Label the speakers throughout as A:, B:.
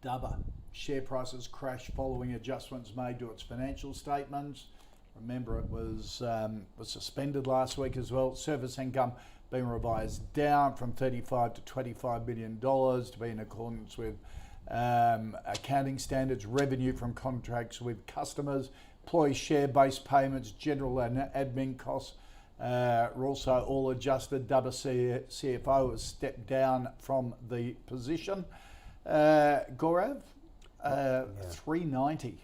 A: Dubber. Share prices crashed following adjustments made to its financial statements. Remember, it was suspended last week as well. Service income being revised down from $35 to $25 billion to be in accordance with accounting standards. Revenue from contracts with customers, employee share-based payments, general and admin costs were also all adjusted. Dubber CFO has stepped down from the position. Gaurav, $3.90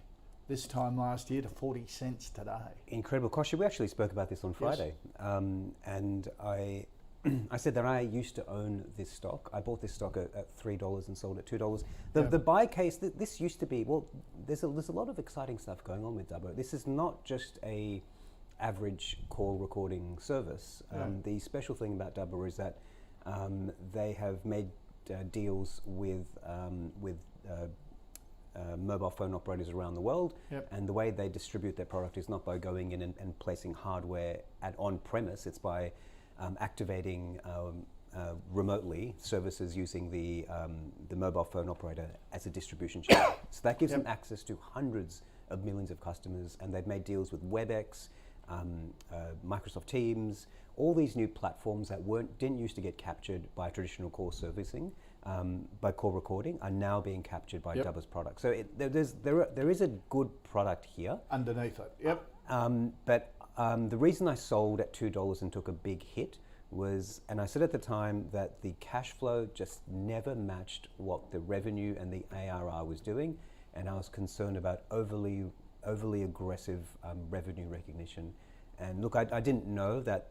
A: this time last year to 40 cents today.
B: Incredible. Kosha, we actually spoke about this on Friday. Yes. And I said that I used to own this stock. I bought this stock at $3 and sold at $2. The buy case, this used to be, well, there's a lot of exciting stuff going on with Dubber. This is not just a average call recording service. The special thing about Dubber is that they have made deals with mobile phone operators around the world, and the way they distribute their product is not by going in and placing hardware on premise. It's by activating remotely services using the mobile phone operator as a distribution channel. So that gives them access to hundreds of millions of customers, and they've made deals with WebEx, Microsoft Teams, all these new platforms that didn't used to get captured by traditional call servicing, by call recording, are now being captured by Dubber's product. So there is a good product here
A: underneath it.
B: But the reason I sold at $2 and took a big hit was, and I said at the time, that the cash flow just never matched what the revenue and the ARR was doing, and I was concerned about overly aggressive revenue recognition. And look, I didn't know that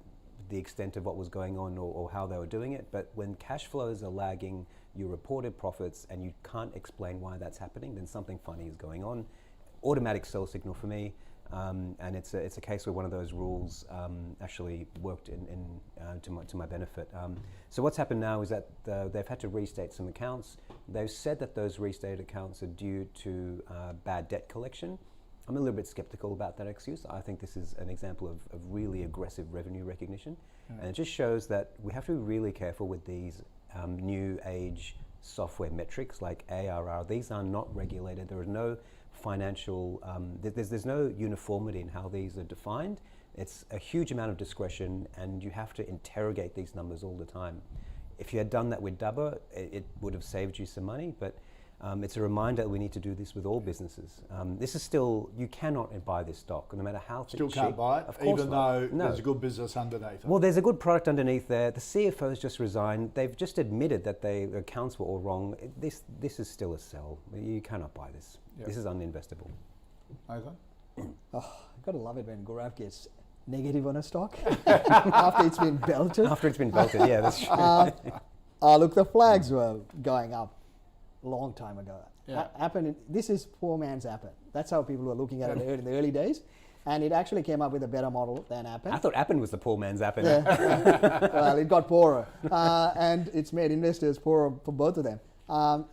B: the extent of what was going on or how they were doing it, but when cash flows are lagging your reported profits and you can't explain why that's happening, then something funny is going on. Automatic sell signal for me, and it's a case where one of those rules actually worked to my benefit. So what's happened now is that they've had to restate some accounts. They've said that those restated accounts are due to bad debt collection. I'm a little bit skeptical about that excuse. I think this is an example of really aggressive revenue recognition. And it just shows that we have to be really careful with these new age software metrics like ARR. These are not regulated. There are no financial, there's no uniformity in how these are defined. It's a huge amount of discretion, and you have to interrogate these numbers all the time. If you had done that with Dubber, it would have saved you some money, but it's a reminder that we need to do this with all businesses. This is still, you cannot buy this stock, no matter how cheap.
A: Still can't buy it, even though there's a good business underneath it.
B: Well, there's a good product underneath there. The CFO's just resigned. They've just admitted that their accounts were all wrong. This is still a sell. You cannot buy this. This is uninvestable.
A: Nathan?
C: I've got to love it when Gaurav gets negative on a stock after it's been belted.
B: After it's been belted, yeah, that's true.
C: Look, the flags were going up a long time ago. Appen, this is poor man's Appen. That's how people were looking at it in the early days. And it actually came up with a better model than Appen.
B: I thought Appen was the poor man's Appen.
C: Well, it got poorer. And it's made investors poorer for both of them.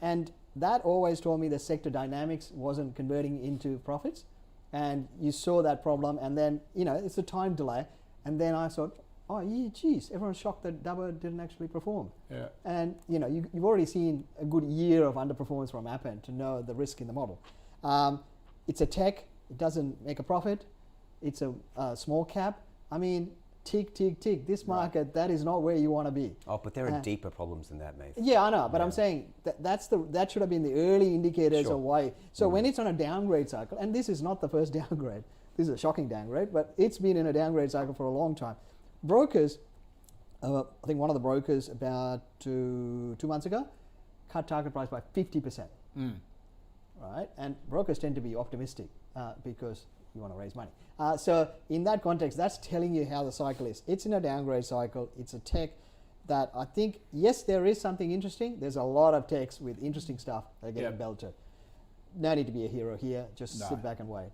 C: And that always told me the sector dynamics wasn't converting into profits. And you saw that problem, and then, it's a time delay. And then I thought, oh, yeah, geez, everyone's shocked that Dubber didn't actually perform. And, you've already seen a good year of underperformance from Appen to know the risk in the model. It's a tech. It doesn't make a profit. It's a small cap. I mean, tick, tick, tick. This market, that is not where you want to be.
B: Oh, but there are deeper problems than that, mate.
C: Yeah, I know, but I'm saying that should have been the early indicators of why. So when it's on a downgrade cycle, and this is not the first downgrade, this is a shocking downgrade, but it's been in a downgrade cycle for a long time. Brokers, I think one of the brokers about two months ago cut target price by 50%. Right, and brokers tend to be optimistic because you want to raise money. So in that context, that's telling you how the cycle is. It's in a downgrade cycle. It's a tech that I think, yes, there is something interesting. There's a lot of techs with interesting stuff that are getting belted. No need to be a hero here. Just sit back and wait.